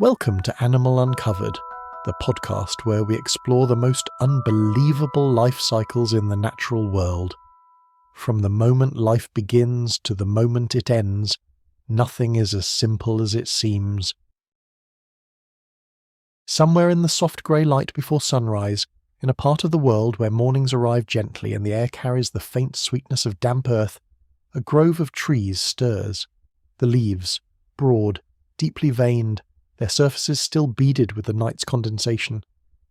Welcome to Animal Uncovered, the podcast where we explore the most unbelievable life cycles in the natural world. From the moment life begins to the moment it ends, nothing is as simple as it seems. Somewhere in the soft grey light before sunrise, in a part of the world where mornings arrive gently and the air carries the faint sweetness of damp earth, a grove of trees stirs. The leaves, broad, deeply veined, their surfaces still beaded with the night's condensation,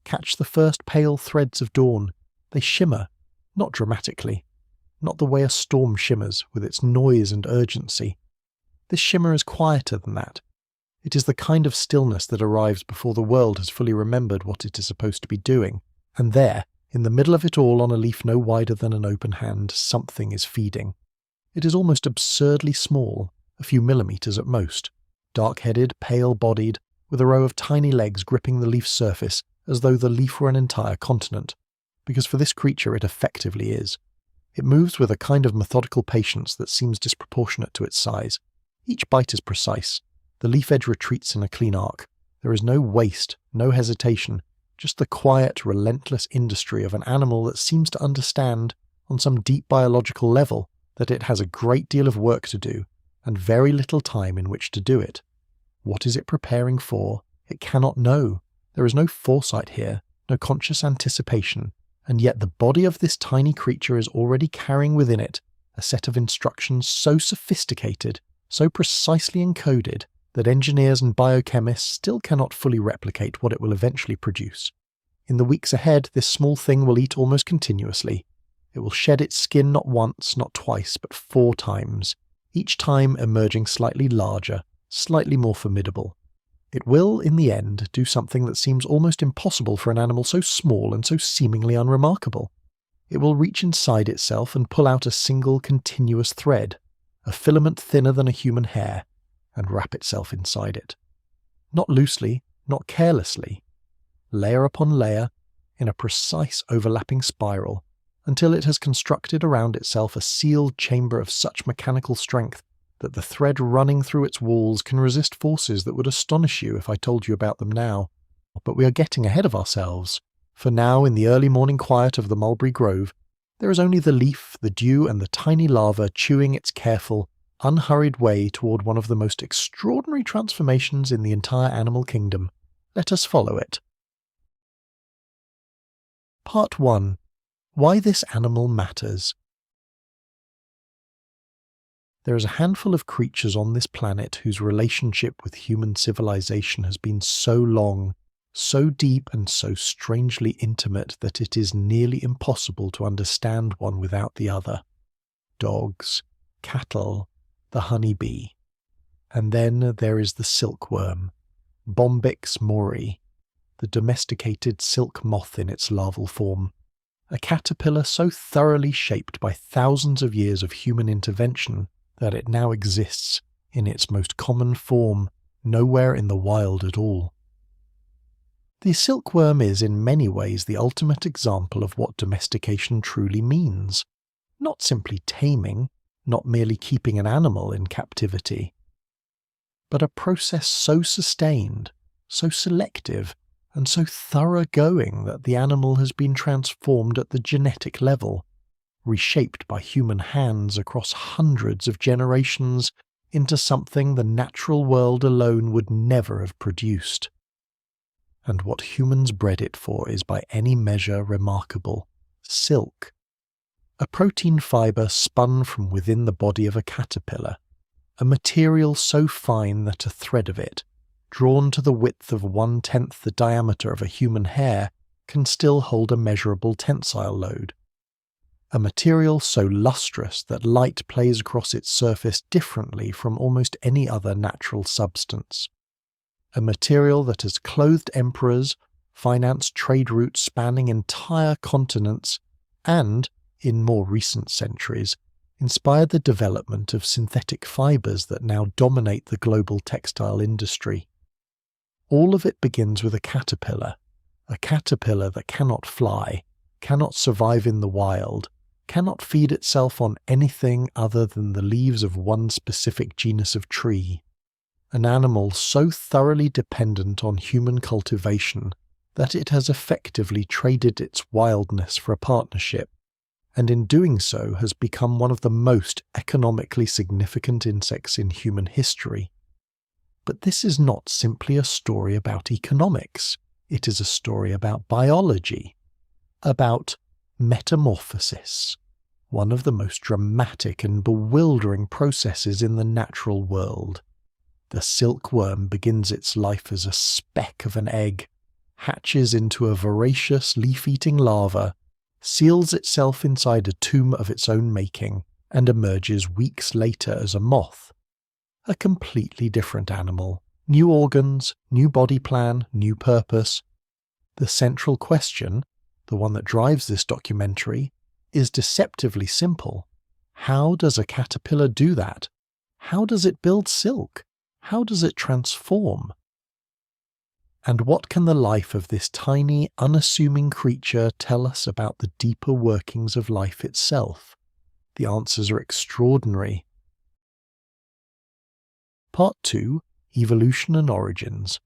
catch the first pale threads of dawn. They shimmer, not dramatically, not the way a storm shimmers with its noise and urgency. This shimmer is quieter than that. It is the kind of stillness that arrives before the world has fully remembered what it is supposed to be doing, and there, in the middle of it all on a leaf no wider than an open hand, something is feeding. It is almost absurdly small, a few millimetres at most, dark-headed, pale-bodied, with a row of tiny legs gripping the leaf's surface as though the leaf were an entire continent, because for this creature it effectively is. It moves with a kind of methodical patience that seems disproportionate to its size. Each bite is precise. The leaf edge retreats in a clean arc. There is no waste, no hesitation, just the quiet, relentless industry of an animal that seems to understand, on some deep biological level, that it has a great deal of work to do, and very little time in which to do it. What is it preparing for? It cannot know. There is no foresight here, no conscious anticipation, and yet the body of this tiny creature is already carrying within it a set of instructions so sophisticated, so precisely encoded, that engineers and biochemists still cannot fully replicate what it will eventually produce. In the weeks ahead, this small thing will eat almost continuously. It will shed its skin not once, not twice, but 4 times, each time emerging slightly larger, slightly more formidable. It will, in the end, do something that seems almost impossible for an animal so small and so seemingly unremarkable. It will reach inside itself and pull out a single continuous thread, a filament thinner than a human hair, and wrap itself inside it. Not loosely, not carelessly. Layer upon layer, in a precise overlapping spiral, until it has constructed around itself a sealed chamber of such mechanical strength that the thread running through its walls can resist forces that would astonish you if I told you about them now. But we are getting ahead of ourselves, for now in the early morning quiet of the mulberry grove, there is only the leaf, the dew, and the tiny larva chewing its careful, unhurried way toward one of the most extraordinary transformations in the entire animal kingdom. Let us follow it. Part 1. Why this animal matters. There is a handful of creatures on this planet whose relationship with human civilization has been so long, so deep and so strangely intimate that it is nearly impossible to understand one without the other. Dogs, cattle, the honeybee. And then there is the silkworm, Bombyx mori, the domesticated silk moth in its larval form. A caterpillar so thoroughly shaped by thousands of years of human intervention that it now exists, in its most common form, nowhere in the wild at all. The silkworm is in many ways the ultimate example of what domestication truly means. Not simply taming, not merely keeping an animal in captivity, but a process so sustained, so selective, and so thoroughgoing that the animal has been transformed at the genetic level, reshaped by human hands across hundreds of generations into something the natural world alone would never have produced. And what humans bred it for is by any measure remarkable: silk. A protein fibre spun from within the body of a caterpillar, a material so fine that a thread of it, drawn to the width of 1/10 the diameter of a human hair, can still hold a measurable tensile load. A material so lustrous that light plays across its surface differently from almost any other natural substance. A material that has clothed emperors, financed trade routes spanning entire continents, and, in more recent centuries, inspired the development of synthetic fibres that now dominate the global textile industry. All of it begins with a caterpillar that cannot fly, cannot survive in the wild, cannot feed itself on anything other than the leaves of one specific genus of tree. an animal so thoroughly dependent on human cultivation that it has effectively traded its wildness for a partnership, and in doing so has become one of the most economically significant insects in human history. But this is not simply a story about economics, it is a story about biology, about metamorphosis, one of the most dramatic and bewildering processes in the natural world. The silkworm begins its life as a speck of an egg, hatches into a voracious leaf-eating larva, seals itself inside a tomb of its own making, and emerges weeks later as a moth. A completely different animal. New organs, new body plan, new purpose. The central question, the one that drives this documentary, is deceptively simple. How does a caterpillar do that? How does it build silk? How does it transform? And what can the life of this tiny, unassuming creature tell us about the deeper workings of life itself? The answers are extraordinary. Part 2. Evolution and Origins.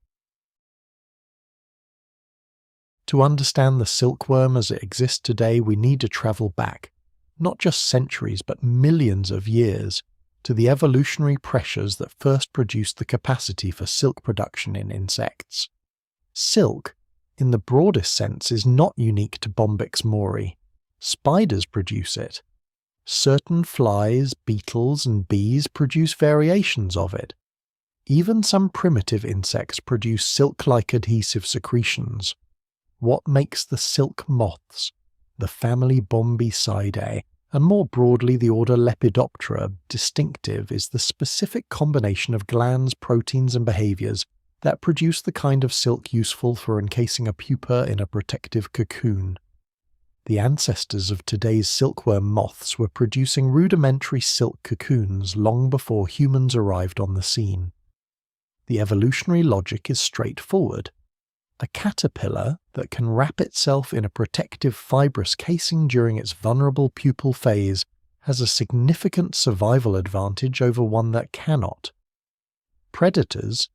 To understand the silkworm as it exists today, we need to travel back, not just centuries but millions of years, to the evolutionary pressures that first produced the capacity for silk production in insects. Silk, in the broadest sense, is not unique to Bombyx mori. Spiders produce it. Certain flies, beetles, and bees produce variations of it. Even some primitive insects produce silk-like adhesive secretions. What makes the silk moths, the family Bombycidae, and more broadly the order Lepidoptera, distinctive is the specific combination of glands, proteins, and behaviors that produce the kind of silk useful for encasing a pupa in a protective cocoon. The ancestors of today's silkworm moths were producing rudimentary silk cocoons long before humans arrived on the scene. The evolutionary logic is straightforward. A caterpillar that can wrap itself in a protective fibrous casing during its vulnerable pupal phase has a significant survival advantage over one that cannot. Predators,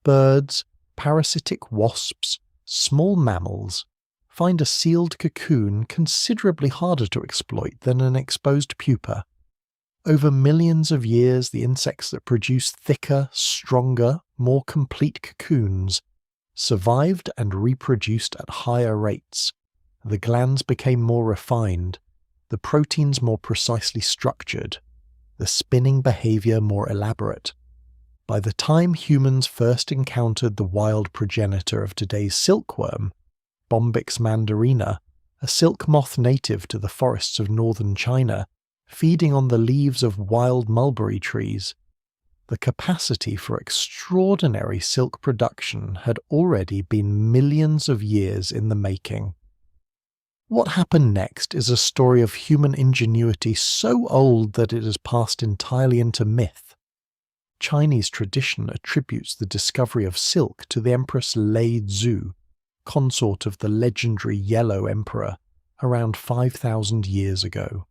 birds, parasitic wasps, small mammals, find a sealed cocoon considerably harder to exploit than an exposed pupa. Over millions of years, the insects that produce thicker, stronger, more complete cocoons survived and reproduced at higher rates. The glands became more refined, the proteins more precisely structured, the spinning behavior more elaborate. By the time humans first encountered the wild progenitor of today's silkworm, Bombyx mandarina, a silk moth native to the forests of northern China, feeding on the leaves of wild mulberry trees, the capacity for extraordinary silk production had already been millions of years in the making. What happened next is a story of human ingenuity so old that it has passed entirely into myth. Chinese tradition attributes the discovery of silk to the Empress Lei Zhu, consort of the legendary Yellow Emperor, around 5,000 years ago.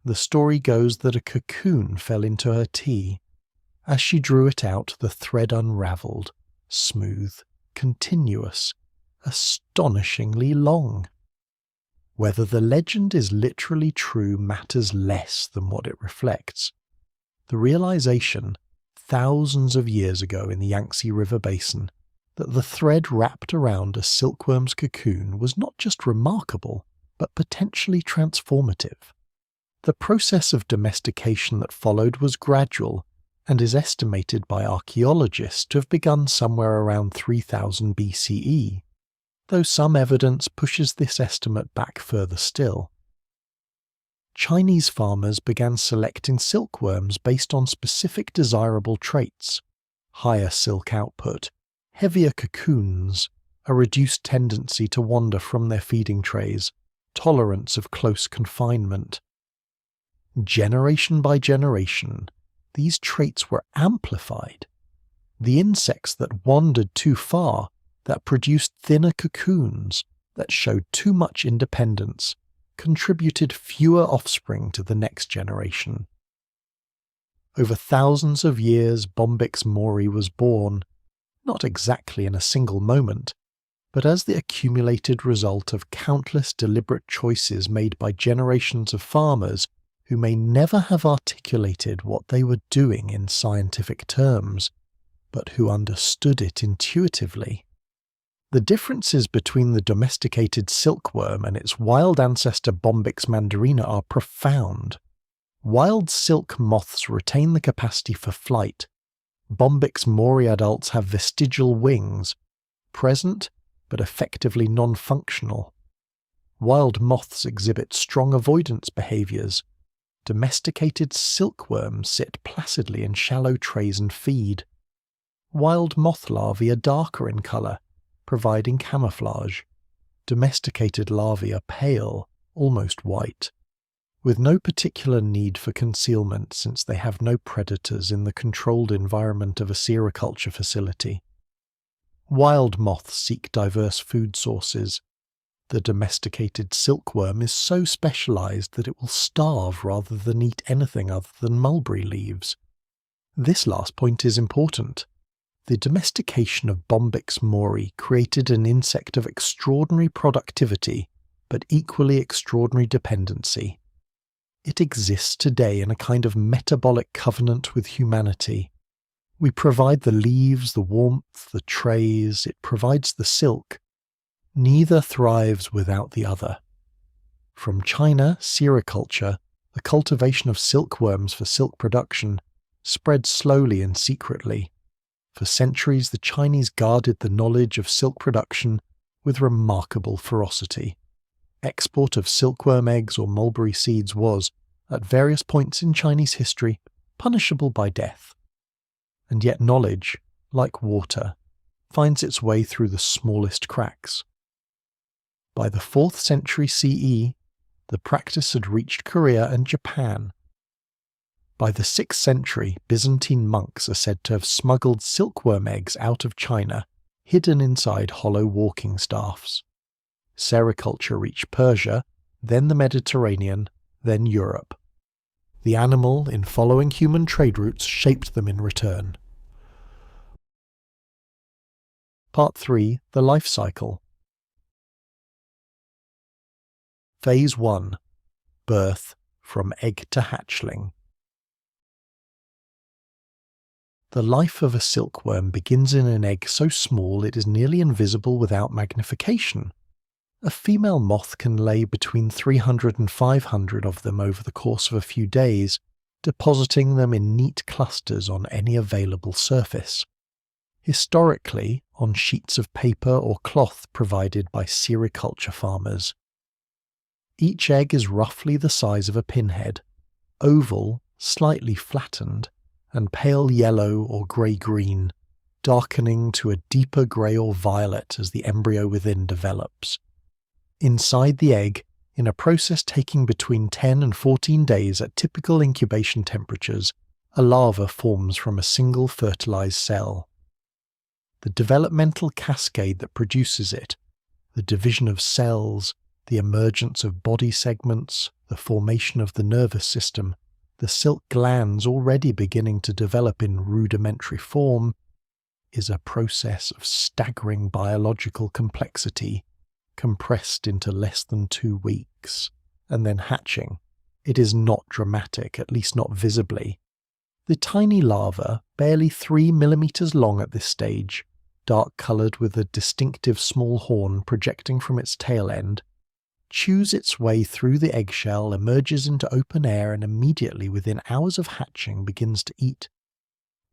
The story goes that a cocoon fell into her tea. As she drew it out, the thread unravelled, smooth, continuous, astonishingly long. Whether the legend is literally true matters less than what it reflects. The realization, thousands of years ago in the Yangtze River basin, that the thread wrapped around a silkworm's cocoon was not just remarkable, but potentially transformative. The process of domestication that followed was gradual, and is estimated by archaeologists to have begun somewhere around 3000 BCE, though some evidence pushes this estimate back further still. Chinese farmers began selecting silkworms based on specific desirable traits: higher silk output, heavier cocoons, a reduced tendency to wander from their feeding trays, tolerance of close confinement. Generation by generation, these traits were amplified. The insects that wandered too far, that produced thinner cocoons, that showed too much independence, contributed fewer offspring to the next generation. Over thousands of years, Bombyx mori was born, not exactly in a single moment, but as the accumulated result of countless deliberate choices made by generations of farmers who may never have articulated what they were doing in scientific terms, but who understood it intuitively. The differences between the domesticated silkworm and its wild ancestor Bombyx mandarina are profound. Wild silk moths retain the capacity for flight. Bombyx mori adults have vestigial wings, present but effectively non-functional. Wild moths exhibit strong avoidance behaviours. Domesticated silkworms sit placidly in shallow trays and feed. Wild moth larvae are darker in colour, providing camouflage. Domesticated larvae are pale, almost white, with no particular need for concealment since they have no predators in the controlled environment of a sericulture facility. Wild moths seek diverse food sources. The domesticated silkworm is so specialised that it will starve rather than eat anything other than mulberry leaves. This last point is important. The domestication of Bombyx mori created an insect of extraordinary productivity, but equally extraordinary dependency. It exists today in a kind of metabolic covenant with humanity. We provide the leaves, the warmth, the trays, it provides the silk. Neither thrives without the other. From China, sericulture, the cultivation of silkworms for silk production, spread slowly and secretly. For centuries, the Chinese guarded the knowledge of silk production with remarkable ferocity. Export of silkworm eggs or mulberry seeds was, at various points in Chinese history, punishable by death. And yet knowledge, like water, finds its way through the smallest cracks. By the 4th century CE, the practice had reached Korea and Japan. By the 6th century, Byzantine monks are said to have smuggled silkworm eggs out of China, hidden inside hollow walking staffs. Sericulture reached Persia, then the Mediterranean, then Europe. The animal, in following human trade routes, shaped them in return. Part 3. The Life Cycle. Phase 1. Birth, from egg to hatchling. The life of a silkworm begins in an egg so small it is nearly invisible without magnification. A female moth can lay between 300 and 500 of them over the course of a few days, depositing them in neat clusters on any available surface. Historically, on sheets of paper or cloth provided by sericulture farmers. Each egg is roughly the size of a pinhead, oval, slightly flattened, and pale yellow or grey-green, darkening to a deeper grey or violet as the embryo within develops. Inside the egg, in a process taking between 10 and 14 days at typical incubation temperatures, a larva forms from a single fertilized cell. The developmental cascade that produces it, the division of cells, the emergence of body segments, the formation of the nervous system, the silk glands already beginning to develop in rudimentary form, is a process of staggering biological complexity, compressed into less than 2 weeks, and then hatching. It is not dramatic, at least not visibly. The tiny larva, barely 3 millimeters long at this stage, dark-coloured with a distinctive small horn projecting from its tail end, chews its way through the eggshell, emerges into open air, and immediately within hours of hatching begins to eat.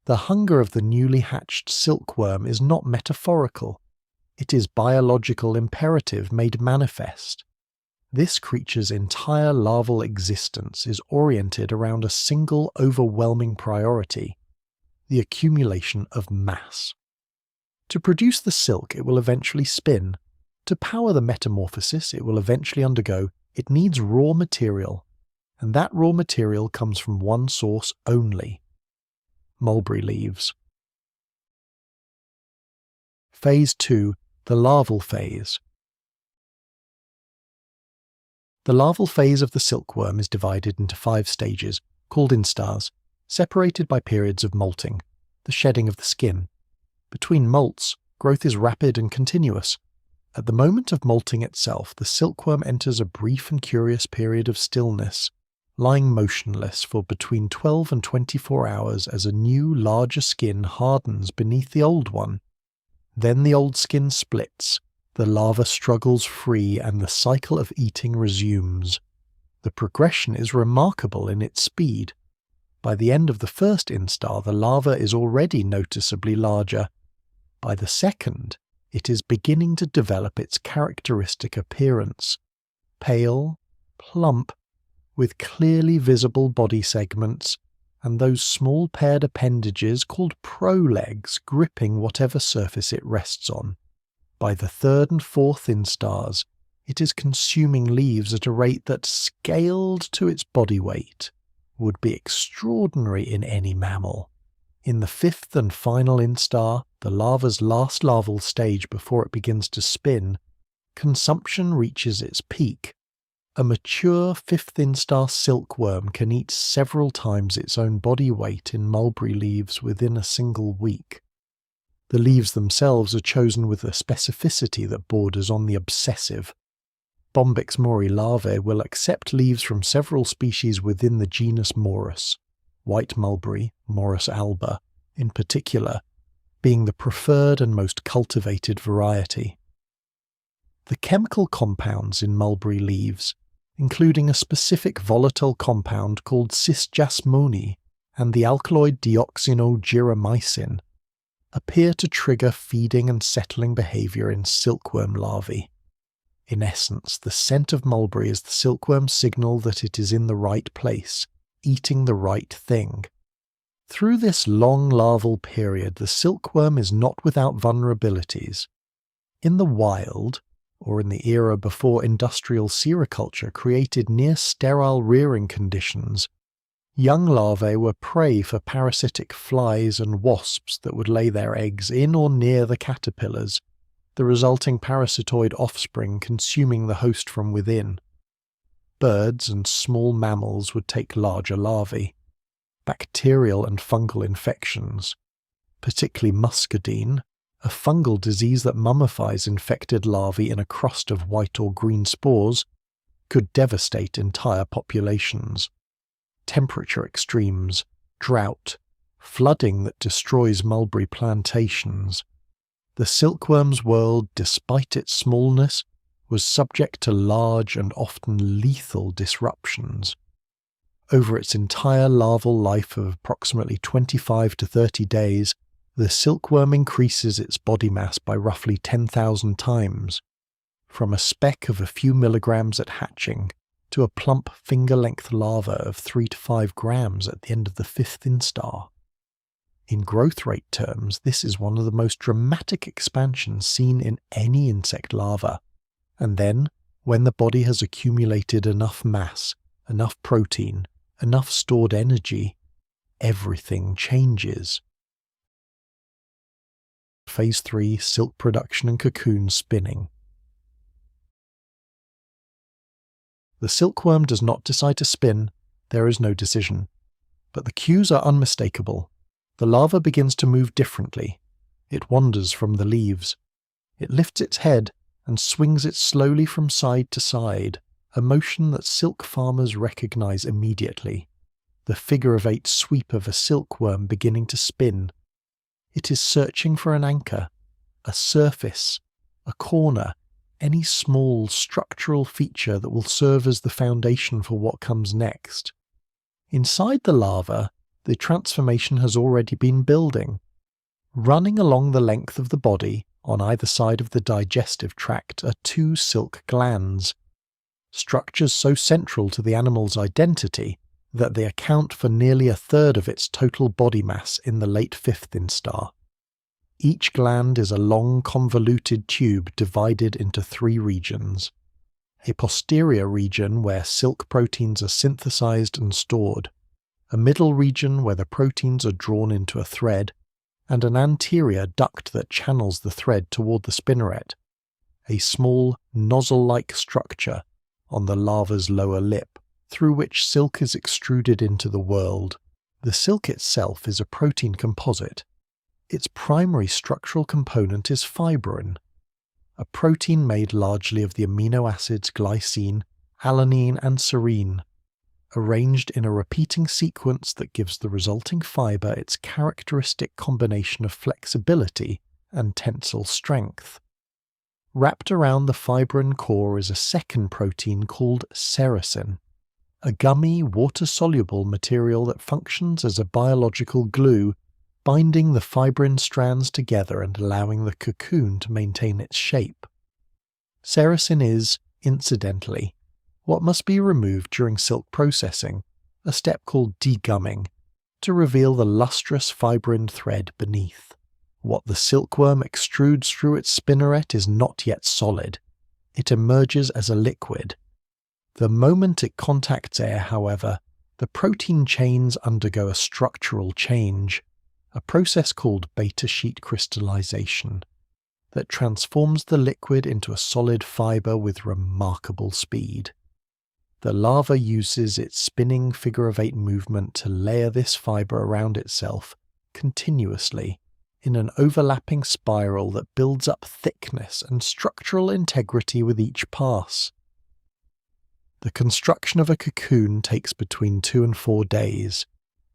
The hunger of the newly hatched silkworm is not metaphorical. It is biological imperative made manifest. This creature's entire larval existence is oriented around a single overwhelming priority, the accumulation of mass. To produce the silk it will eventually spin. To power the metamorphosis it will eventually undergo, it needs raw material, and that raw material comes from one source only: mulberry leaves. Phase 2. The larval phase. The larval phase of the silkworm is divided into 5 stages, called instars, separated by periods of molting, the shedding of the skin. Between molts, growth is rapid and continuous. At the moment of molting itself, the silkworm enters a brief and curious period of stillness, lying motionless for between 12 and 24 hours as a new, larger skin hardens beneath the old one. Then the old skin splits, the larva struggles free, and the cycle of eating resumes. The progression is remarkable in its speed. By the end of the first instar, the larva is already noticeably larger. By the second, it is beginning to develop its characteristic appearance. Pale, plump, with clearly visible body segments, and those small paired appendages called prolegs gripping whatever surface it rests on. By the third and fourth instars, it is consuming leaves at a rate that, scaled to its body weight, would be extraordinary in any mammal. In the fifth and final instar, the larva's last larval stage before it begins to spin, consumption reaches its peak. A mature fifth instar silkworm can eat several times its own body weight in mulberry leaves within a single week. The leaves themselves are chosen with a specificity that borders on the obsessive. Bombyx mori larvae will accept leaves from several species within the genus Morus, white mulberry, Morus alba, in particular, being the preferred and most cultivated variety. The chemical compounds in mulberry leaves, including a specific volatile compound called cis-jasmoni and the alkaloid deoxynogyramycin, appear to trigger feeding and settling behavior in silkworm larvae. In essence, the scent of mulberry is the silkworm's signal that it is in the right place, eating the right thing. Through this long larval period, the silkworm is not without vulnerabilities. In the wild, or in the era before industrial sericulture created near-sterile rearing conditions, young larvae were prey for parasitic flies and wasps that would lay their eggs in or near the caterpillars, the resulting parasitoid offspring consuming the host from within. Birds and small mammals would take larger larvae. Bacterial and fungal infections, particularly muscadine, a fungal disease that mummifies infected larvae in a crust of white or green spores, could devastate entire populations. Temperature extremes, drought, flooding that destroys mulberry plantations. The silkworm's world, despite its smallness, was subject to large and often lethal disruptions. Over its entire larval life of approximately 25 to 30 days, the silkworm increases its body mass by roughly 10,000 times, from a speck of a few milligrams at hatching to a plump finger-length larva of 3 to 5 grams at the end of the fifth instar. In growth rate terms, this is one of the most dramatic expansions seen in any insect larva. And then, when the body has accumulated enough mass, enough protein, enough stored energy, everything changes. Phase 3, silk production and cocoon spinning. The silkworm does not decide to spin, there is no decision. But the cues are unmistakable. The larva begins to move differently. It wanders from the leaves. It lifts its head and swings it slowly from side to side, a motion that silk farmers recognize immediately. The figure-of-8 sweep of a silkworm beginning to spin. It is searching for an anchor, a surface, a corner, any small structural feature that will serve as the foundation for what comes next. Inside the larva, the transformation has already been building. Running along the length of the body, on either side of the digestive tract, are 2 silk glands, structures so central to the animal's identity that they account for nearly a third of its total body mass in the late fifth instar. Each gland is a long convoluted tube divided into 3 regions. A posterior region where silk proteins are synthesized and stored, a middle region where the proteins are drawn into a thread, and an anterior duct that channels the thread toward the spinneret, a small nozzle-like structure on the larva's lower lip, through which silk is extruded into the world, The silk itself is a protein composite. Its primary structural component is fibrin, a protein made largely of the amino acids glycine, alanine and serine, arranged in a repeating sequence that gives the resulting fiber its characteristic combination of flexibility and tensile strength. Wrapped around the fibrin core is a second protein called sericin, a gummy, water-soluble material that functions as a biological glue, binding the fibrin strands together and allowing the cocoon to maintain its shape. Sericin is, incidentally, what must be removed during silk processing, a step called degumming, to reveal the lustrous fibrin thread beneath. What the silkworm extrudes through its spinneret is not yet solid. It emerges as a liquid. The moment it contacts air, however, the protein chains undergo a structural change, a process called beta sheet crystallization, that transforms the liquid into a solid fiber with remarkable speed. The larva uses its spinning figure-of-8 movement to layer this fiber around itself continuously in an overlapping spiral that builds up thickness and structural integrity with each pass. The construction of a cocoon takes between 2 and 4 days.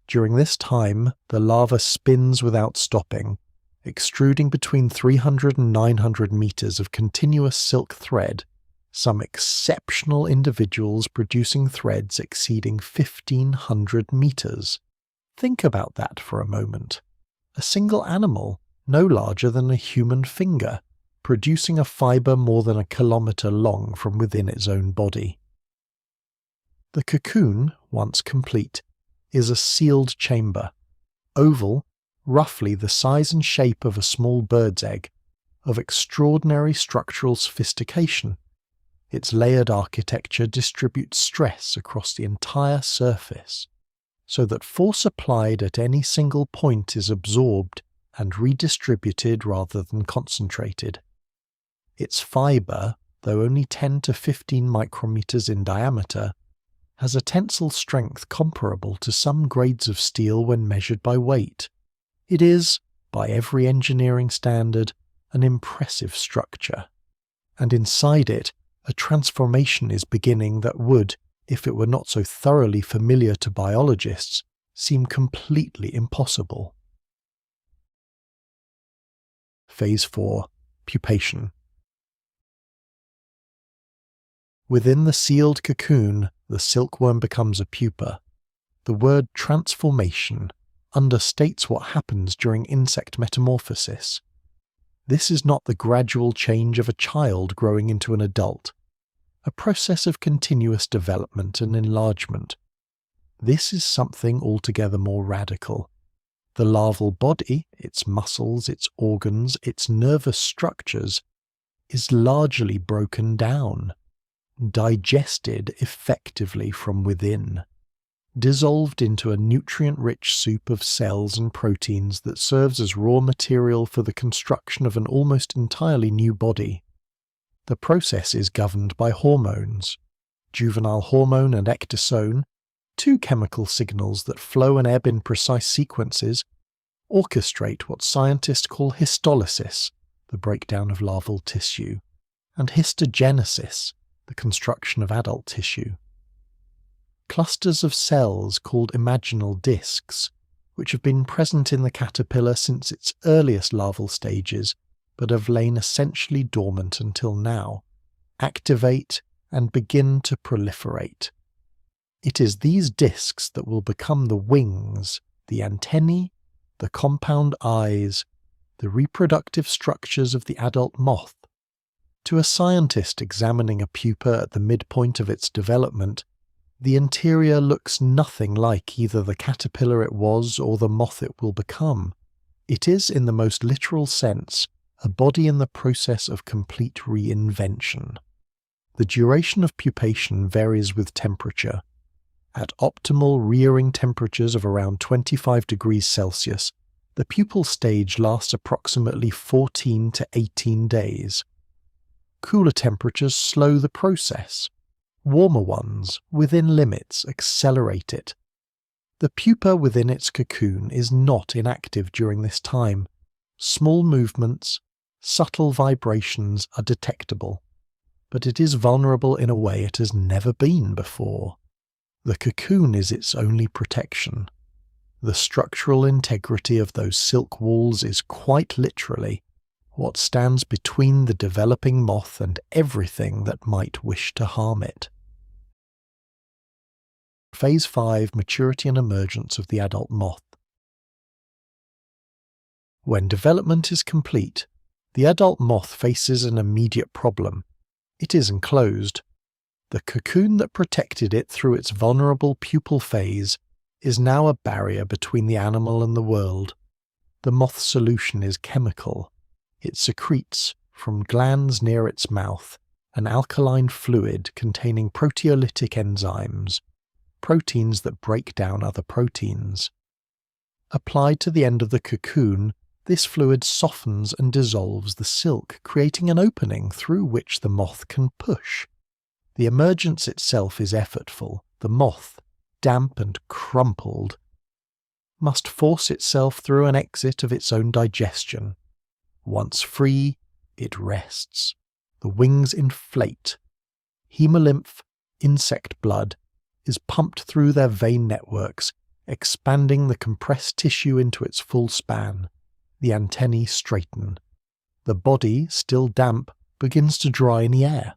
During this time, the larva spins without stopping, extruding between 300 and 900 meters of continuous silk thread, some exceptional individuals producing threads exceeding 1,500 meters. Think about that for a moment. A single animal, no larger than a human finger, producing a fiber more than a kilometer long from within its own body. The cocoon, once complete, is a sealed chamber, oval, roughly the size and shape of a small bird's egg, of extraordinary structural sophistication. Its layered architecture distributes stress across the entire surface, so that force applied at any single point is absorbed and redistributed rather than concentrated. Its fiber, though only 10 to 15 micrometers in diameter, has a tensile strength comparable to some grades of steel when measured by weight. It is, by every engineering standard, an impressive structure, and inside it a transformation is beginning that would, if it were not so thoroughly familiar to biologists, seem completely impossible. Phase 4. Pupation. Within the sealed cocoon, the silkworm becomes a pupa. The word transformation understates what happens during insect metamorphosis. This is not the gradual change of a child growing into an adult, a process of continuous development and enlargement. This is something altogether more radical. The larval body, its muscles, its organs, its nervous structures, is largely broken down, digested effectively from within, dissolved into a nutrient-rich soup of cells and proteins that serves as raw material for the construction of an almost entirely new body. The process is governed by hormones, juvenile hormone and ecdysone, two chemical signals that flow and ebb in precise sequences, orchestrate what scientists call histolysis, the breakdown of larval tissue, and histogenesis, the construction of adult tissue. Clusters of cells called imaginal discs, which have been present in the caterpillar since its earliest larval stages, but have lain essentially dormant until now, activate and begin to proliferate. It is these discs that will become the wings, the antennae, the compound eyes, the reproductive structures of the adult moth. To a scientist examining a pupa at the midpoint of its development, the interior looks nothing like either the caterpillar it was or the moth it will become. It is, in the most literal sense, a body in the process of complete reinvention. The duration of pupation varies with temperature. At optimal rearing temperatures of around 25 degrees Celsius, the pupal stage lasts approximately 14 to 18 days. Cooler temperatures slow the process. Warmer ones, within limits, accelerate it. The pupa within its cocoon is not inactive during this time. Small movements, subtle vibrations are detectable, but it is vulnerable in a way it has never been before. The cocoon is its only protection. The structural integrity of those silk walls is quite literally what stands between the developing moth and everything that might wish to harm it. Phase 5: Maturity and emergence of the adult moth. When development is complete, the adult moth faces an immediate problem. It is enclosed. The cocoon that protected it through its vulnerable pupal phase is now a barrier between the animal and the world. The moth's solution is chemical. It secretes, from glands near its mouth, an alkaline fluid containing proteolytic enzymes, proteins that break down other proteins. Applied to the end of the cocoon, this fluid softens and dissolves the silk, creating an opening through which the moth can push. The emergence itself is effortful. The moth, damp and crumpled, must force itself through an exit of its own digestion. Once free, it rests. The wings inflate. Hemolymph, insect blood, is pumped through their vein networks, expanding the compressed tissue into its full span. The antennae straighten. The body, still damp, begins to dry in the air.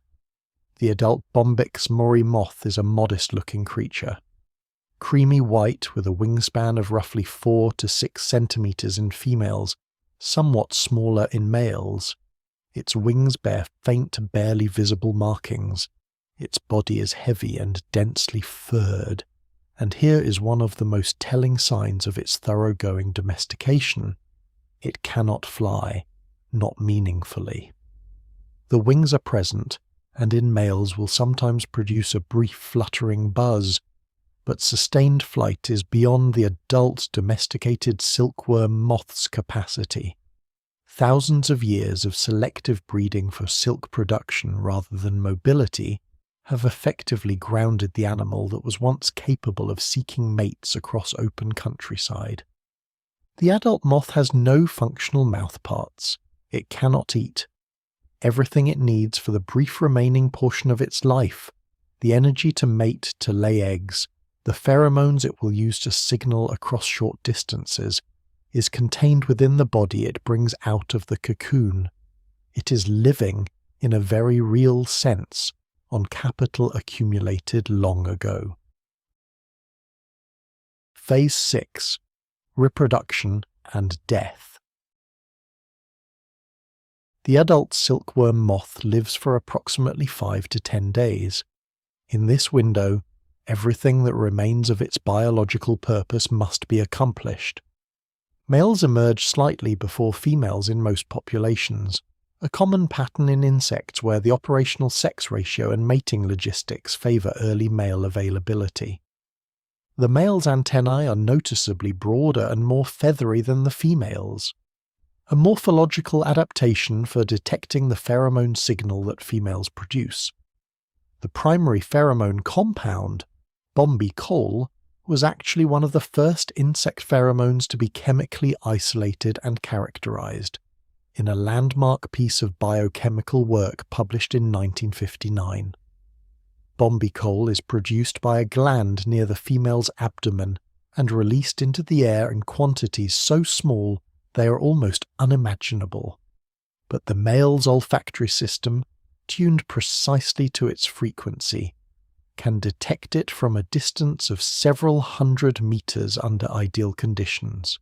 The adult Bombyx mori moth is a modest-looking creature. Creamy white with a wingspan of roughly 4 to 6 centimeters in females, somewhat smaller in males. Its wings bear faint, barely visible markings. Its body is heavy and densely furred, and here is one of the most telling signs of its thoroughgoing domestication. It cannot fly, not meaningfully. The wings are present, and in males will sometimes produce a brief fluttering buzz, but sustained flight is beyond the adult domesticated silkworm moth's capacity. Thousands of years of selective breeding for silk production rather than mobility have effectively grounded the animal that was once capable of seeking mates across open countryside. The adult moth has no functional mouthparts. It cannot eat. Everything it needs for the brief remaining portion of its life, the energy to mate, to lay eggs, the pheromones it will use to signal across short distances, is contained within the body it brings out of the cocoon. It is living, in a very real sense, on capital accumulated long ago. Phase 6: Reproduction and death. The adult silkworm moth lives for approximately 5 to 10 days. In this window, everything that remains of its biological purpose must be accomplished. Males emerge slightly before females in most populations, a common pattern in insects where the operational sex ratio and mating logistics favour early male availability. The male's antennae are noticeably broader and more feathery than the female's, a morphological adaptation for detecting the pheromone signal that females produce. The primary pheromone compound, bombicol, was actually one of the first insect pheromones to be chemically isolated and characterized, in a landmark piece of biochemical work published in 1959. Bombicol is produced by a gland near the female's abdomen and released into the air in quantities so small they are almost unimaginable. But the male's olfactory system, tuned precisely to its frequency, can detect it from a distance of several hundred meters under ideal conditions.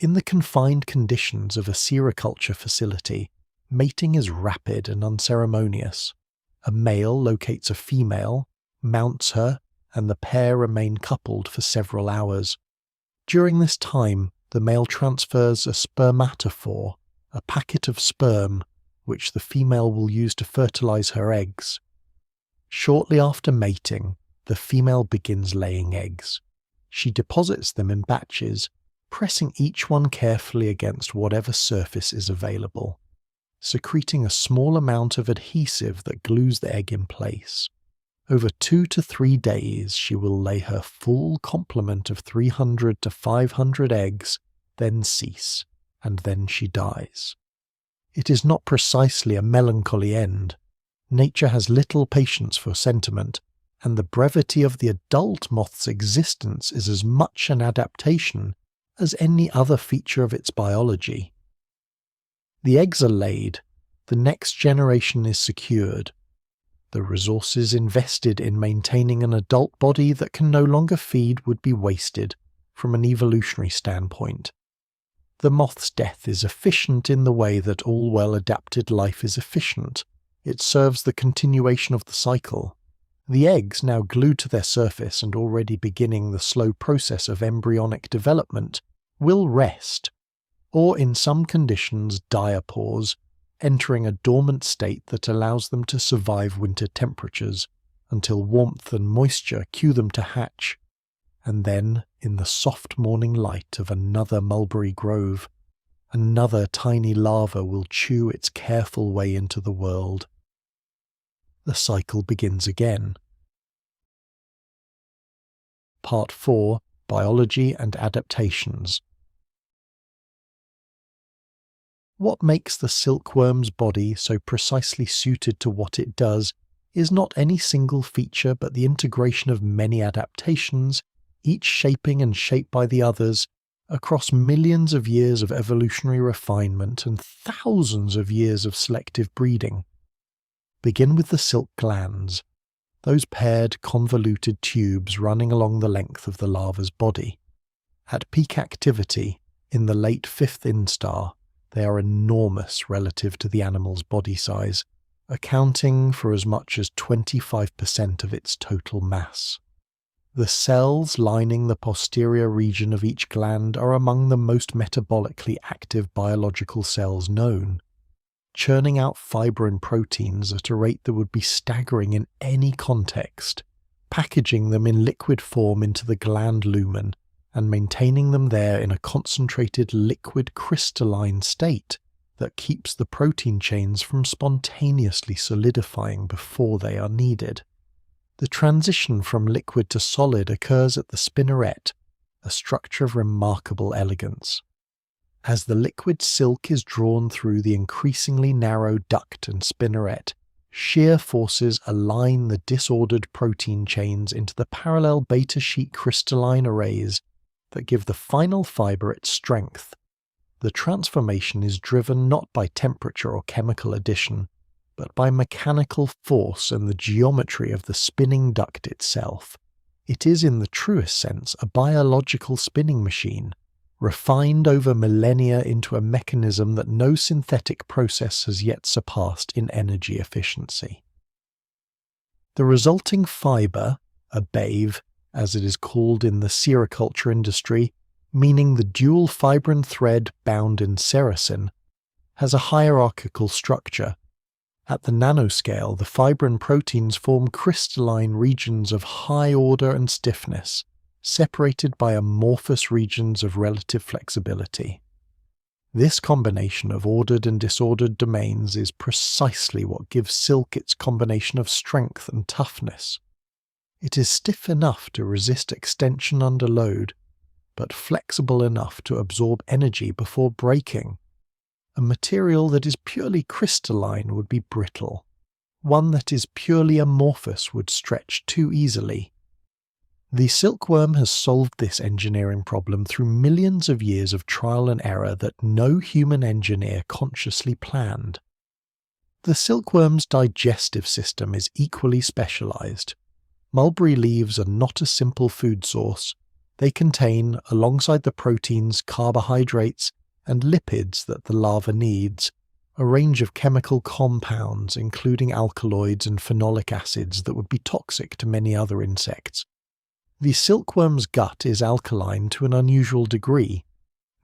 In the confined conditions of a sericulture facility, mating is rapid and unceremonious. A male locates a female, mounts her, and the pair remain coupled for several hours. During this time, the male transfers a spermatophore, a packet of sperm, which the female will use to fertilize her eggs. Shortly after mating, the female begins laying eggs. She deposits them in batches, pressing each one carefully against whatever surface is available, secreting a small amount of adhesive that glues the egg in place. Over 2 to 3 days she will lay her full complement of 300 to 500 eggs, then cease, and then she dies. It is not precisely a melancholy end. Nature has little patience for sentiment, and the brevity of the adult moth's existence is as much an adaptation as any other feature of its biology. The eggs are laid, the next generation is secured. The resources invested in maintaining an adult body that can no longer feed would be wasted from an evolutionary standpoint. The moth's death is efficient in the way that all well-adapted life is efficient. It serves the continuation of the cycle. The eggs, now glued to their surface and already beginning the slow process of embryonic development, will rest, or in some conditions diapause, entering a dormant state that allows them to survive winter temperatures until warmth and moisture cue them to hatch, and then, in the soft morning light of another mulberry grove, another tiny larva will chew its careful way into the world. The cycle begins again. Part 4. Biology and Adaptations. What makes the silkworm's body so precisely suited to what it does is not any single feature but the integration of many adaptations, each shaping and shaped by the others, across millions of years of evolutionary refinement and thousands of years of selective breeding. Begin with the silk glands, those paired convoluted tubes running along the length of the larva's body. At peak activity, in the late 5th instar, they are enormous relative to the animal's body size, accounting for as much as 25% of its total mass. The cells lining the posterior region of each gland are among the most metabolically active biological cells known, churning out fibrin proteins at a rate that would be staggering in any context, packaging them in liquid form into the gland lumen, and maintaining them there in a concentrated liquid crystalline state that keeps the protein chains from spontaneously solidifying before they are needed. The transition from liquid to solid occurs at the spinneret, a structure of remarkable elegance. As the liquid silk is drawn through the increasingly narrow duct and spinneret, shear forces align the disordered protein chains into the parallel beta sheet crystalline arrays that give the final fibre its strength. The transformation is driven not by temperature or chemical addition, but by mechanical force and the geometry of the spinning duct itself. It is in the truest sense a biological spinning machine, refined over millennia into a mechanism that no synthetic process has yet surpassed in energy efficiency. The resulting fibre, a bave, as it is called in the sericulture industry, meaning the dual fibrin thread bound in sericin, has a hierarchical structure. At the nanoscale, the fibrin proteins form crystalline regions of high order and stiffness, separated by amorphous regions of relative flexibility. This combination of ordered and disordered domains is precisely what gives silk its combination of strength and toughness. It is stiff enough to resist extension under load, but flexible enough to absorb energy before breaking. A material that is purely crystalline would be brittle. One that is purely amorphous would stretch too easily. The silkworm has solved this engineering problem through millions of years of trial and error that no human engineer consciously planned. The silkworm's digestive system is equally specialized. Mulberry leaves are not a simple food source. They contain, alongside the proteins, carbohydrates, and lipids that the larva needs, a range of chemical compounds including alkaloids and phenolic acids that would be toxic to many other insects. The silkworm's gut is alkaline to an unusual degree.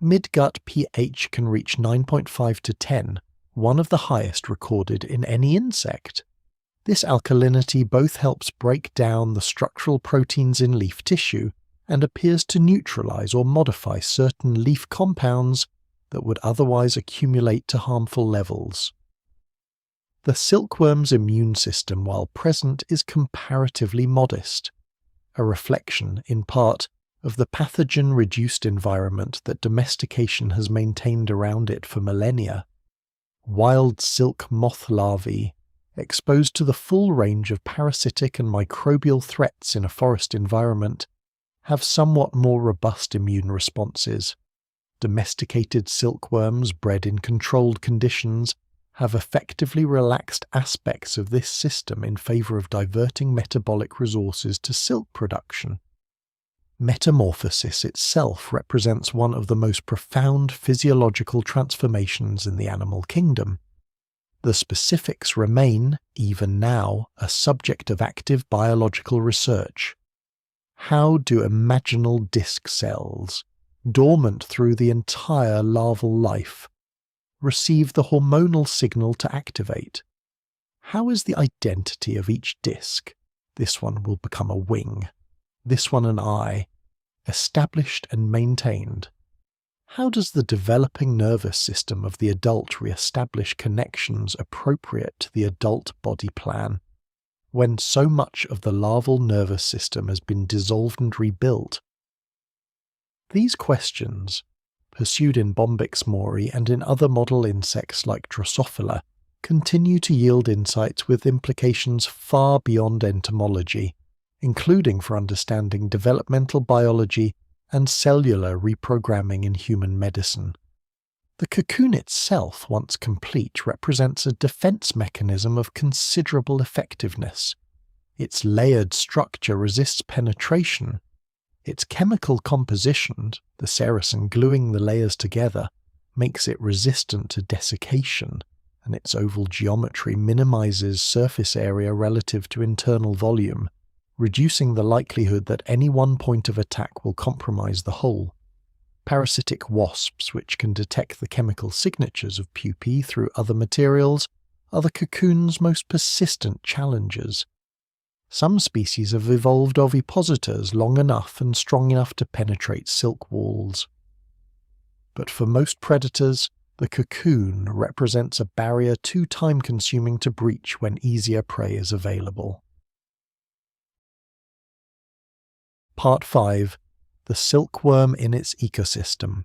Mid-gut pH can reach 9.5 to 10, one of the highest recorded in any insect. This alkalinity both helps break down the structural proteins in leaf tissue and appears to neutralize or modify certain leaf compounds that would otherwise accumulate to harmful levels. The silkworm's immune system, while present, is comparatively modest, a reflection, in part, of the pathogen-reduced environment that domestication has maintained around it for millennia. Wild silk moth larvae, exposed to the full range of parasitic and microbial threats in a forest environment, have somewhat more robust immune responses. Domesticated silkworms bred in controlled conditions have effectively relaxed aspects of this system in favour of diverting metabolic resources to silk production. Metamorphosis itself represents one of the most profound physiological transformations in the animal kingdom. The specifics remain, even now, a subject of active biological research. How do imaginal disc cells, dormant through the entire larval life, receive the hormonal signal to activate? How is the identity of each disc, this one will become a wing, this one an eye, established and maintained? How does the developing nervous system of the adult re-establish connections appropriate to the adult body plan, when so much of the larval nervous system has been dissolved and rebuilt? These questions, pursued in Bombyx mori and in other model insects like Drosophila, continue to yield insights with implications far beyond entomology, including for understanding developmental biology and cellular reprogramming in human medicine. The cocoon itself, once complete, represents a defense mechanism of considerable effectiveness. Its layered structure resists penetration. Its chemical composition, the sericin gluing the layers together, makes it resistant to desiccation, and its oval geometry minimizes surface area relative to internal volume, reducing the likelihood that any one point of attack will compromise the whole. Parasitic wasps, which can detect the chemical signatures of pupae through other materials, are the cocoon's most persistent challengers. Some species have evolved ovipositors long enough and strong enough to penetrate silk walls. But for most predators, the cocoon represents a barrier too time-consuming to breach when easier prey is available. Part 5. The silkworm in its ecosystem.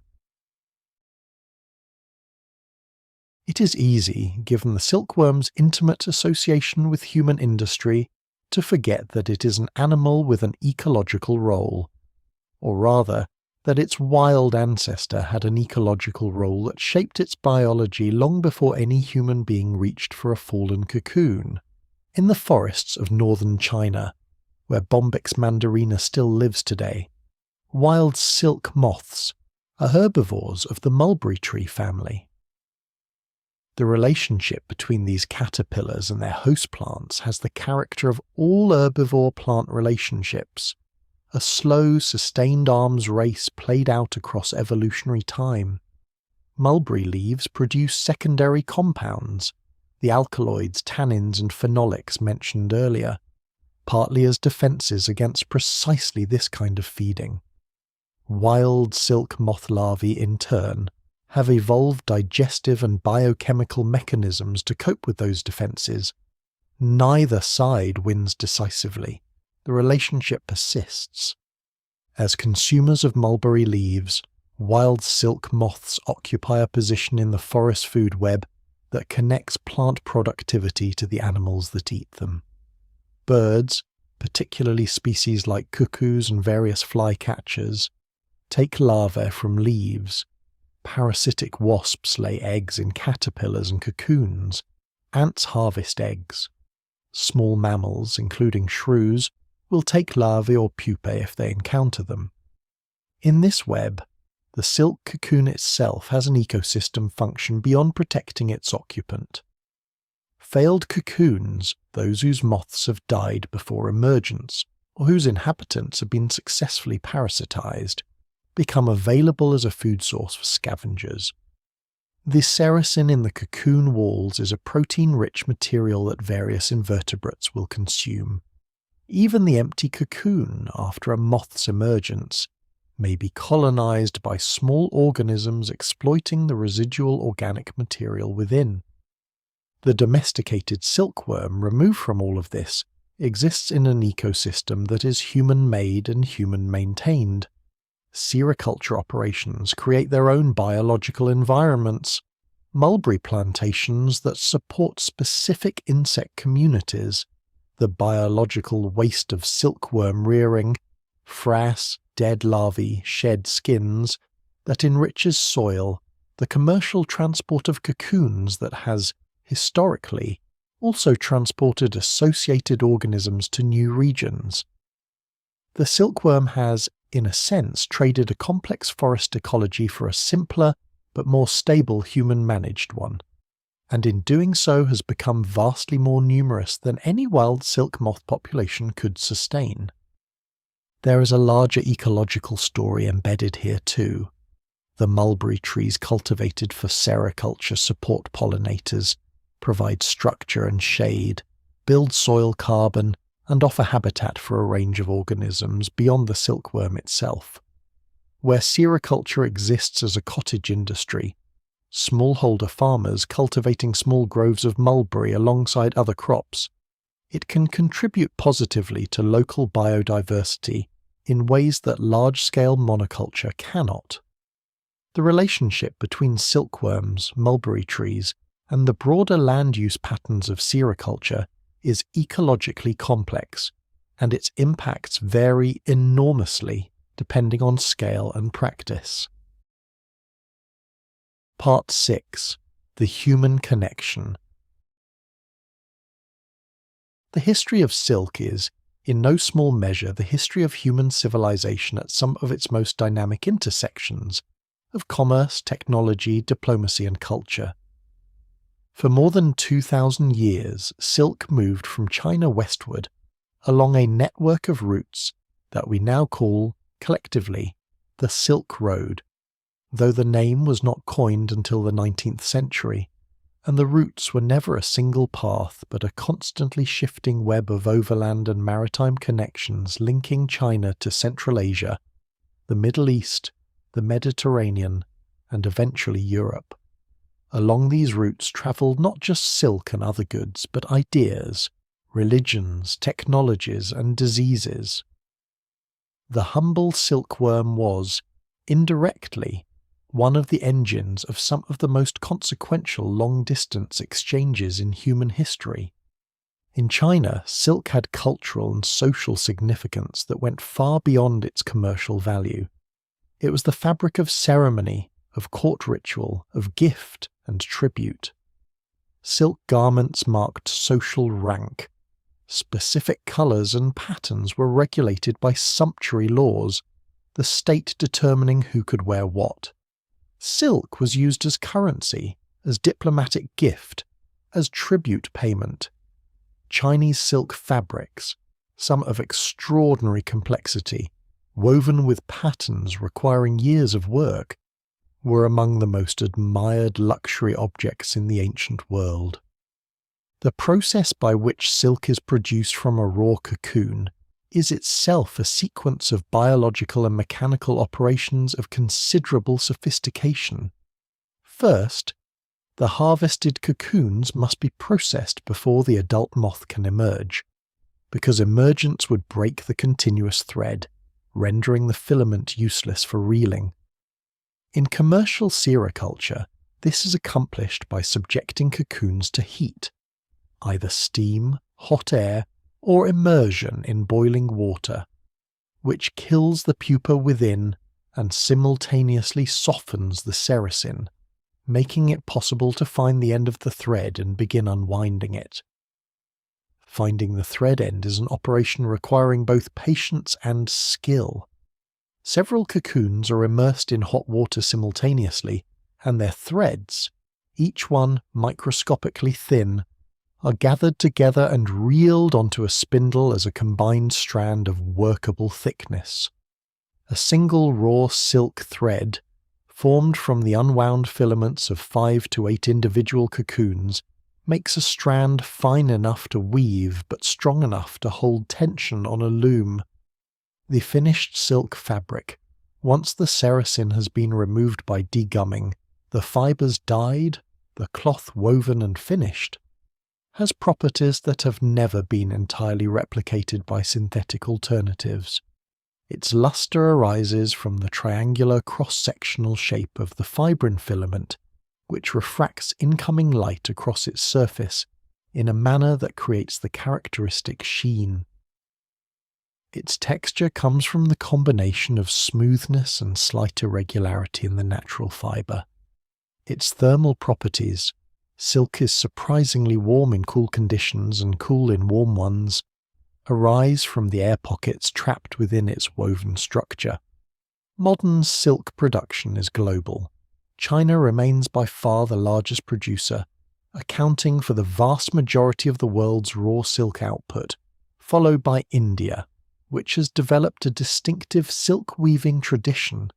It is easy, given the silkworm's intimate association with human industry, to forget that it is an animal with an ecological role, or rather, that its wild ancestor had an ecological role that shaped its biology long before any human being reached for a fallen cocoon. In the forests of northern China, where Bombyx mandarina still lives today, wild silk moths are herbivores of the mulberry tree family. The relationship between these caterpillars and their host plants has the character of all herbivore plant relationships, a slow, sustained arms race played out across evolutionary time. Mulberry leaves produce secondary compounds, the alkaloids, tannins and phenolics mentioned earlier, partly as defences against precisely this kind of feeding. Wild silk moth larvae, in turn, have evolved digestive and biochemical mechanisms to cope with those defences. Neither side wins decisively. The relationship persists. As consumers of mulberry leaves, wild silk moths occupy a position in the forest food web that connects plant productivity to the animals that eat them. Birds, particularly species like cuckoos and various flycatchers, take larvae from leaves. Parasitic wasps lay eggs in caterpillars and cocoons. Ants harvest eggs. Small mammals, including shrews, will take larvae or pupae if they encounter them. In this web, the silk cocoon itself has an ecosystem function beyond protecting its occupant. Failed cocoons, those whose moths have died before emergence, or whose inhabitants have been successfully parasitized, become available as a food source for scavengers. The sericin in the cocoon walls is a protein-rich material that various invertebrates will consume. Even the empty cocoon, after a moth's emergence, may be colonized by small organisms exploiting the residual organic material within. The domesticated silkworm, removed from all of this, exists in an ecosystem that is human-made and human-maintained. Sericulture operations create their own biological environments, mulberry plantations that support specific insect communities, the biological waste of silkworm rearing, frass, dead larvae, shed skins, that enriches soil, the commercial transport of cocoons that has, historically, also transported associated organisms to new regions. The silkworm has, in a sense, traded a complex forest ecology for a simpler but more stable human-managed one, and in doing so has become vastly more numerous than any wild silk moth population could sustain. There is a larger ecological story embedded here too. The mulberry trees cultivated for sericulture support pollinators, provide structure and shade, build soil carbon, and offer habitat for a range of organisms beyond the silkworm itself. Where sericulture exists as a cottage industry, smallholder farmers cultivating small groves of mulberry alongside other crops, it can contribute positively to local biodiversity in ways that large-scale monoculture cannot. The relationship between silkworms, mulberry trees, and the broader land use patterns of sericulture is ecologically complex, and its impacts vary enormously depending on scale and practice. Part 6. The Human Connection. The history of silk is, in no small measure, the history of human civilization at some of its most dynamic intersections of commerce, technology, diplomacy, and culture. For more than 2,000 years, silk moved from China westward along a network of routes that we now call, collectively, the Silk Road, though the name was not coined until the 19th century, and the routes were never a single path but a constantly shifting web of overland and maritime connections linking China to Central Asia, the Middle East, the Mediterranean, and eventually Europe. Along these routes travelled not just silk and other goods, but ideas, religions, technologies, and diseases. The humble silkworm was, indirectly, one of the engines of some of the most consequential long-distance exchanges in human history. In China, silk had cultural and social significance that went far beyond its commercial value. It was the fabric of ceremony, of court ritual, of gift and tribute. Silk garments marked social rank. Specific colours and patterns were regulated by sumptuary laws, the state determining who could wear what. Silk was used as currency, as diplomatic gift, as tribute payment. Chinese silk fabrics, some of extraordinary complexity, woven with patterns requiring years of work, were among the most admired luxury objects in the ancient world. The process by which silk is produced from a raw cocoon is itself a sequence of biological and mechanical operations of considerable sophistication. First, the harvested cocoons must be processed before the adult moth can emerge, because emergence would break the continuous thread, rendering the filament useless for reeling. In commercial sericulture, this is accomplished by subjecting cocoons to heat, either steam, hot air, or immersion in boiling water, which kills the pupa within and simultaneously softens the sericin, making it possible to find the end of the thread and begin unwinding it. Finding the thread end is an operation requiring both patience and skill. Several cocoons are immersed in hot water simultaneously, and their threads, each one microscopically thin, are gathered together and reeled onto a spindle as a combined strand of workable thickness. A single raw silk thread, formed from the unwound filaments of 5 to 8 individual cocoons, makes a strand fine enough to weave but strong enough to hold tension on a loom. The finished silk fabric, once the sericin has been removed by degumming, the fibres dyed, the cloth woven and finished, has properties that have never been entirely replicated by synthetic alternatives. Its luster arises from the triangular cross-sectional shape of the fibrin filament, which refracts incoming light across its surface in a manner that creates the characteristic sheen. Its texture comes from the combination of smoothness and slight irregularity in the natural fibre. Its thermal properties — silk is surprisingly warm in cool conditions and cool in warm ones — arise from the air pockets trapped within its woven structure. Modern silk production is global. China remains by far the largest producer, accounting for the vast majority of the world's raw silk output, followed by India, which has developed a distinctive silk weaving tradition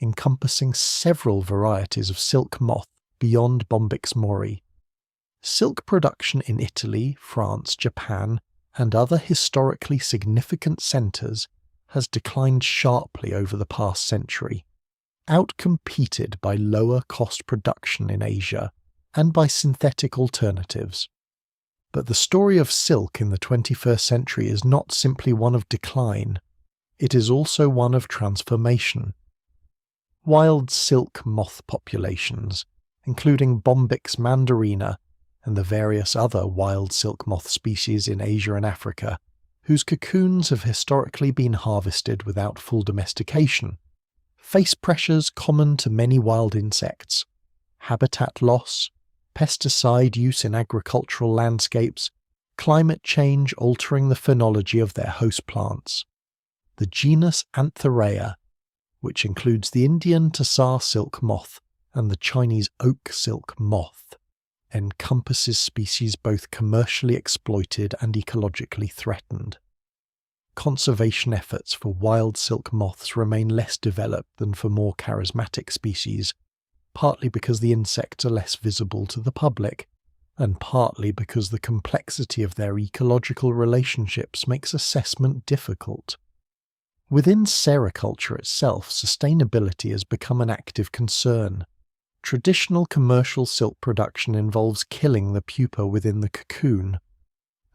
encompassing several varieties of silk moth beyond Bombyx mori. Silk production in Italy, France, Japan, and other historically significant centres has declined sharply over the past century, outcompeted by lower-cost production in Asia and by synthetic alternatives. But the story of silk in the 21st century is not simply one of decline, it is also one of transformation. Wild silk moth populations, including Bombyx mandarina and the various other wild silk moth species in Asia and Africa, whose cocoons have historically been harvested without full domestication, face pressures common to many wild insects: habitat loss, pesticide use in agricultural landscapes, climate change altering the phenology of their host plants. The genus Antheraea, which includes the Indian tassar silk moth and the Chinese oak silk moth, encompasses species both commercially exploited and ecologically threatened. Conservation efforts for wild silk moths remain less developed than for more charismatic species, partly because the insects are less visible to the public, and partly because the complexity of their ecological relationships makes assessment difficult. Within sericulture itself, sustainability has become an active concern. Traditional commercial silk production involves killing the pupa within the cocoon,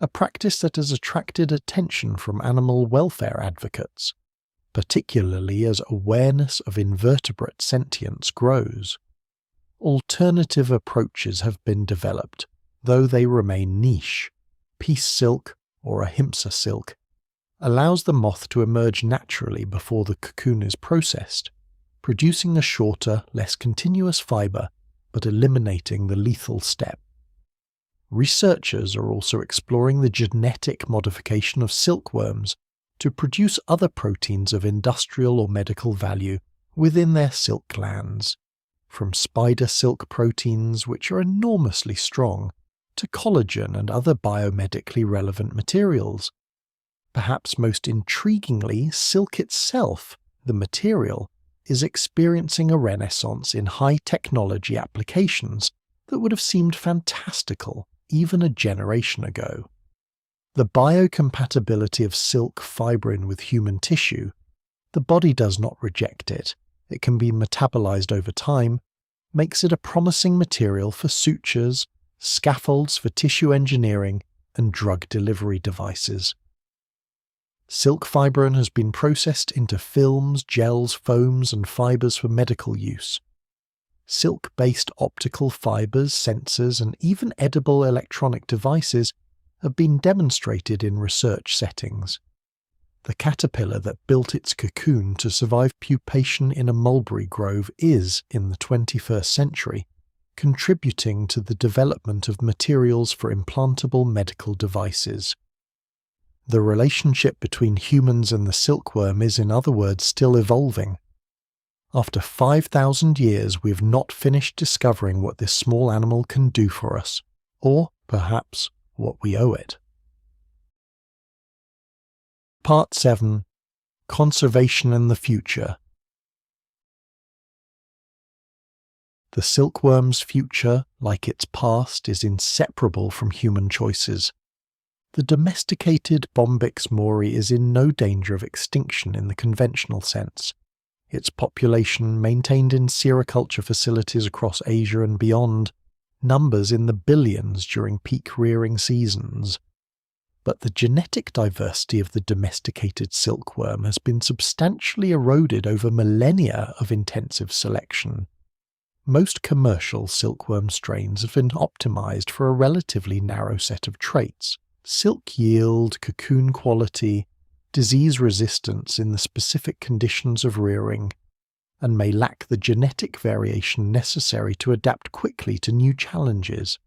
a practice that has attracted attention from animal welfare advocates, particularly as awareness of invertebrate sentience grows. Alternative approaches have been developed, though they remain niche. Piece silk, or ahimsa silk, allows the moth to emerge naturally before the cocoon is processed, producing a shorter, less continuous fibre, but eliminating the lethal step. Researchers are also exploring the genetic modification of silkworms to produce other proteins of industrial or medical value within their silk glands, from spider silk proteins, which are enormously strong, to collagen and other biomedically relevant materials. Perhaps most intriguingly, silk itself, the material, is experiencing a renaissance in high-technology applications that would have seemed fantastical even a generation ago. The biocompatibility of silk fibrin with human tissue — the body does not reject it, it can be metabolized over time — makes it a promising material for sutures, scaffolds for tissue engineering, and drug delivery devices. Silk fibrin has been processed into films, gels, foams, and fibers for medical use. Silk-based optical fibers, sensors, and even edible electronic devices have been demonstrated in research settings. The caterpillar that built its cocoon to survive pupation in a mulberry grove is, in the 21st century, contributing to the development of materials for implantable medical devices. The relationship between humans and the silkworm is, in other words, still evolving. After 5,000 years, we have not finished discovering what this small animal can do for us, or, perhaps, what we owe it. Part 7. Conservation and the Future. The silkworm's future, like its past, is inseparable from human choices. The domesticated Bombyx mori is in no danger of extinction in the conventional sense. Its population, maintained in sericulture facilities across Asia and beyond, numbers in the billions during peak rearing seasons. But the genetic diversity of the domesticated silkworm has been substantially eroded over millennia of intensive selection. Most commercial silkworm strains have been optimized for a relatively narrow set of traits: silk yield, cocoon quality, disease resistance in the specific conditions of rearing, and may lack the genetic variation necessary to adapt quickly to new challenges.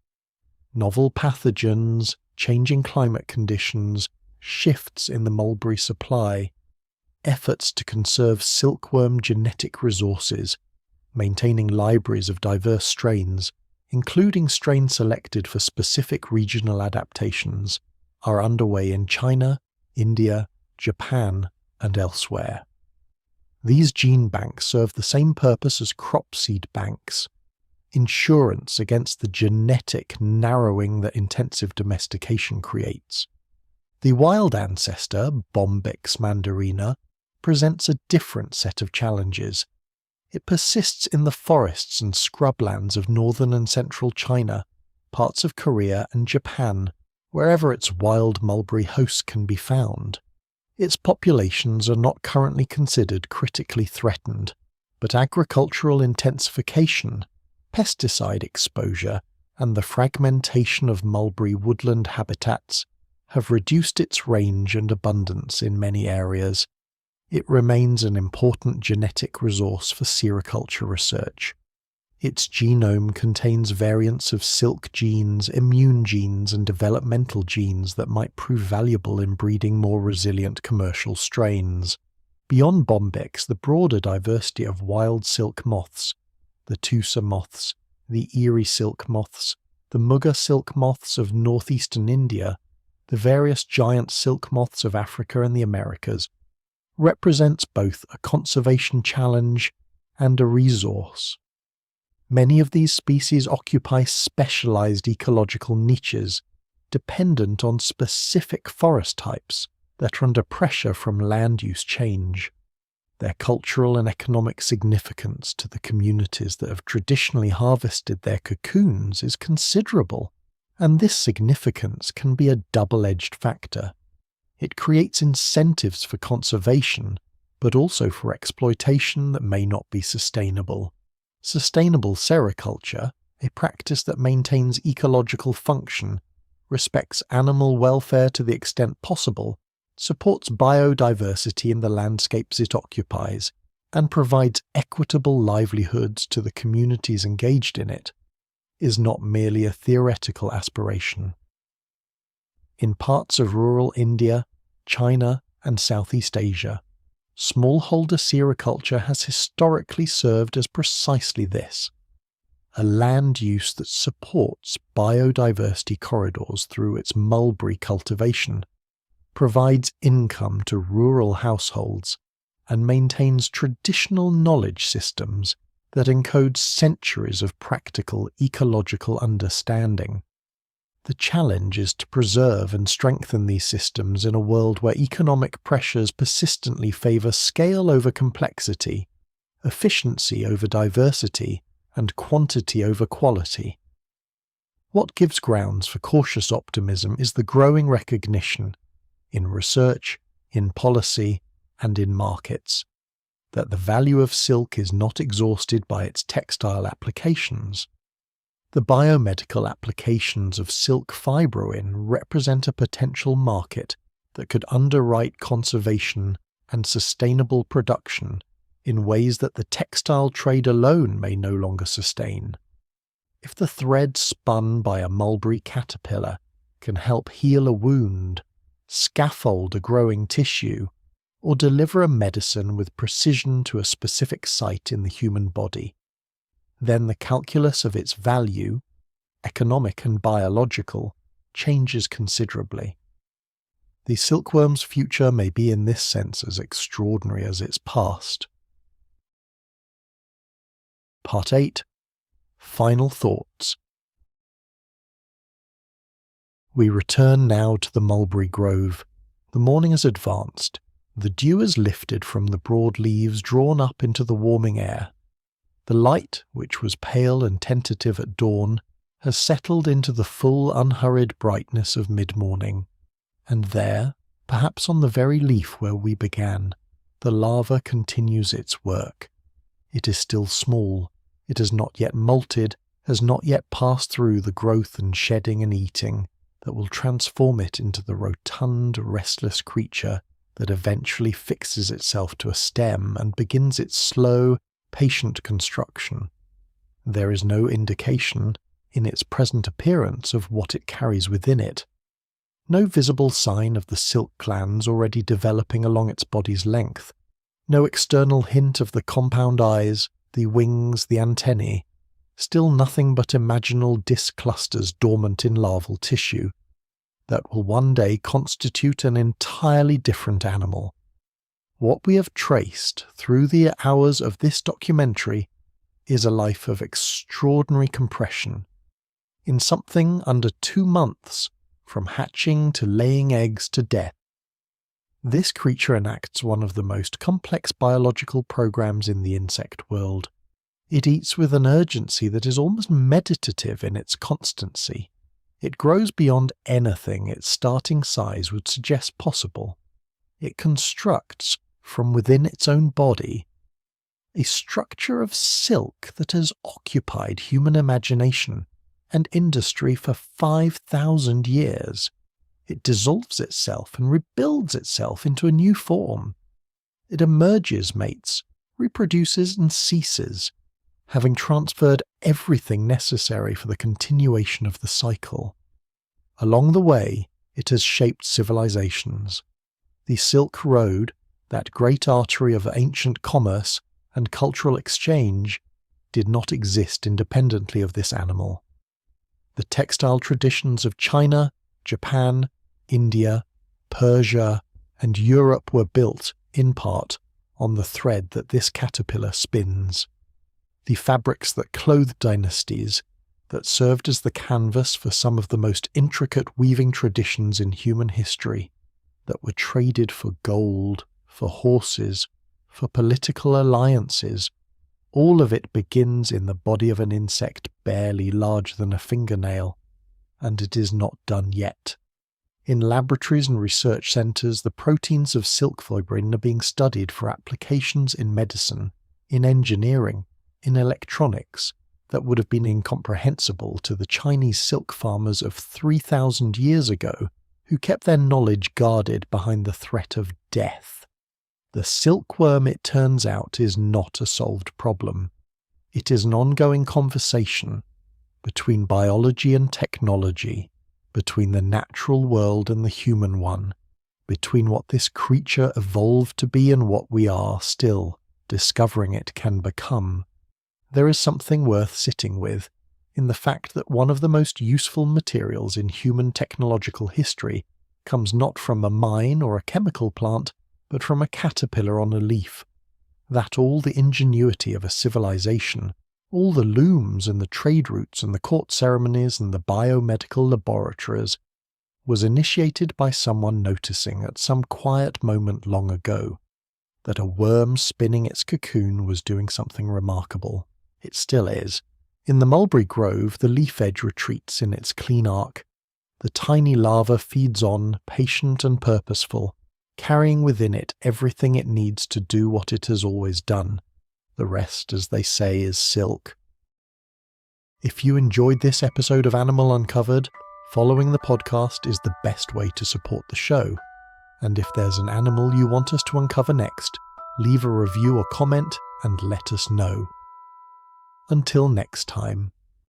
Novel pathogens, changing climate conditions, shifts in the mulberry supply, efforts to conserve silkworm genetic resources, maintaining libraries of diverse strains, including strains selected for specific regional adaptations, are underway in China, India, Japan, and elsewhere. These gene banks serve the same purpose as crop seed banks: insurance against the genetic narrowing that intensive domestication creates. The wild ancestor, Bombyx mandarina, presents a different set of challenges. It persists in the forests and scrublands of northern and central China, parts of Korea and Japan, wherever its wild mulberry hosts can be found. Its populations are not currently considered critically threatened, but agricultural intensification, pesticide exposure, and the fragmentation of mulberry woodland habitats have reduced its range and abundance in many areas. It remains an important genetic resource for sericulture research. Its genome contains variants of silk genes, immune genes, and developmental genes that might prove valuable in breeding more resilient commercial strains. Beyond Bombyx, the broader diversity of wild silk moths, the Tusa moths, the Erie silk moths, the Mugger silk moths of northeastern India, the various giant silk moths of Africa and the Americas, represents both a conservation challenge and a resource. Many of these species occupy specialized ecological niches, dependent on specific forest types that are under pressure from land use change. Their cultural and economic significance to the communities that have traditionally harvested their cocoons is considerable, and this significance can be a double-edged factor. It creates incentives for conservation, but also for exploitation that may not be sustainable. Sustainable sericulture, a practice that maintains ecological function, respects animal welfare to the extent possible, supports biodiversity in the landscapes it occupies, and provides equitable livelihoods to the communities engaged in it, is not merely a theoretical aspiration. In parts of rural India, China, and Southeast Asia, smallholder sericulture has historically served as precisely this: a land use that supports biodiversity corridors through its mulberry cultivation, provides income to rural households, and maintains traditional knowledge systems that encode centuries of practical ecological understanding. The challenge is to preserve and strengthen these systems in a world where economic pressures persistently favour scale over complexity, efficiency over diversity, and quantity over quality. What gives grounds for cautious optimism is the growing recognition, in research, in policy, and in markets, that the value of silk is not exhausted by its textile applications. The biomedical applications of silk fibroin represent a potential market that could underwrite conservation and sustainable production in ways that the textile trade alone may no longer sustain. If the thread spun by a mulberry caterpillar can help heal a wound, scaffold a growing tissue, or deliver a medicine with precision to a specific site in the human body, then the calculus of its value, economic and biological, changes considerably. The silkworm's future may be in this sense as extraordinary as its past. Part 8. Final Thoughts. We return now to the mulberry grove. The morning has advanced. The dew is lifted from the broad leaves drawn up into the warming air. The light, which was pale and tentative at dawn, has settled into the full unhurried brightness of mid-morning, and there, perhaps on the very leaf where we began, the larva continues its work. It is still small, it has not yet molted, has not yet passed through the growth and shedding and eating that will transform it into the rotund, restless creature that eventually fixes itself to a stem and begins its slow, patient construction. There is no indication, in its present appearance, of what it carries within it. No visible sign of the silk glands already developing along its body's length. No external hint of the compound eyes, the wings, the antennae. Still nothing but imaginal disc clusters dormant in larval tissue that will one day constitute an entirely different animal. What we have traced through the hours of this documentary is a life of extraordinary compression. In something under 2 months, from hatching to laying eggs to death, this creature enacts one of the most complex biological programs in the insect world. It eats with an urgency that is almost meditative in its constancy. It grows beyond anything its starting size would suggest possible. It constructs, from within its own body, a structure of silk that has occupied human imagination and industry for 5,000 years. It dissolves itself and rebuilds itself into a new form. It emerges, mates, reproduces and ceases, having transferred everything necessary for the continuation of the cycle. Along the way, it has shaped civilizations. The Silk Road, that great artery of ancient commerce and cultural exchange, did not exist independently of this animal. The textile traditions of China, Japan, India, Persia, and Europe were built, in part, on the thread that this caterpillar spins. The fabrics that clothed dynasties, that served as the canvas for some of the most intricate weaving traditions in human history, that were traded for gold, for horses, for political alliances, all of it begins in the body of an insect barely larger than a fingernail, and it is not done yet. In laboratories and research centres, the proteins of silk fibrin are being studied for applications in medicine, in engineering, in electronics, that would have been incomprehensible to the Chinese silk farmers of 3,000 years ago, who kept their knowledge guarded behind the threat of death. The silkworm, it turns out, is not a solved problem. It is an ongoing conversation between biology and technology, between the natural world and the human one, between what this creature evolved to be and what we are still discovering it can become. There is something worth sitting with in the fact that one of the most useful materials in human technological history comes not from a mine or a chemical plant, but from a caterpillar on a leaf. That all the ingenuity of a civilization, all the looms and the trade routes and the court ceremonies and the biomedical laboratories, was initiated by someone noticing at some quiet moment long ago that a worm spinning its cocoon was doing something remarkable. It still is. In the mulberry grove, the leaf edge retreats in its clean arc. The tiny larva feeds on, patient and purposeful, carrying within it everything it needs to do what it has always done. The rest, as they say, is silk. If you enjoyed this episode of Animal Uncovered, following the podcast is the best way to support the show. And if there's an animal you want us to uncover next, leave a review or comment and let us know. Until next time.